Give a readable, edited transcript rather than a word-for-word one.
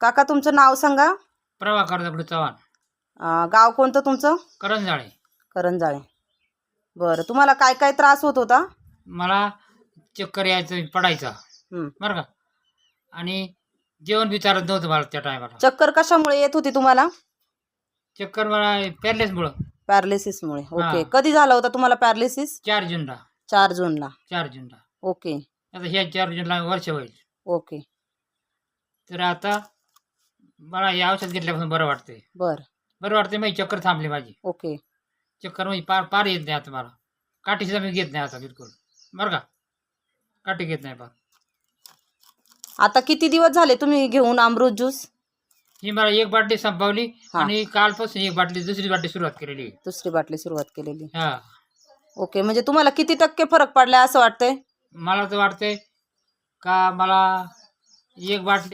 काका तुमचं नाव सांगा. प्रभाकर दगडू चव्हाण, गाव कोणतं तुमचं? करंजाळे. करंजाळे. बरं, तुम्हाला काय काय त्रास होत होता? मला चक्कर यायचं, पडायचा हं. बरं का. आणि जेवण विचारत नव्हतं मला त्या टायमाला. चक्कर कशामुळे येत होती तुम्हाला? चक्कर मला पॅरलेसमुळं. पॅरालिसिसमुळे. हा. ओके. कधी झालं होतं तुम्हाला पॅरालिसिस? 4 जूनला. 4 जूनला. 4 जूनला. ओके. आता ह्या 4 जूनला वर्ष होईल. ओके. तर आता मला हे औषध घेतल्यापासून बरं वाटतंय. बरं वाटतंय. माझी चक्कर थांबली माझी. ओके. चक्कर म्हणजे पार पार येत नाही आता मला. काठी सुद्धा मी घेत नाही आता बिलकुल. बरं का. काठी घेत नाही पार. आता किती दिवस झाले तुम्ही घेऊन अमृत ज्यूस? ही मला एक बाटली संपवली हा. आणि कालपासून एक बाटली, दुसरी बाटली सुरुवात केलेली आहे. दुसरी बाटली सुरुवात केलेली. हा. ओके. म्हणजे तुम्हाला किती टक्के फरक पडलाय असं वाटतंय? मला तर वाटतंय का मला एक बाटली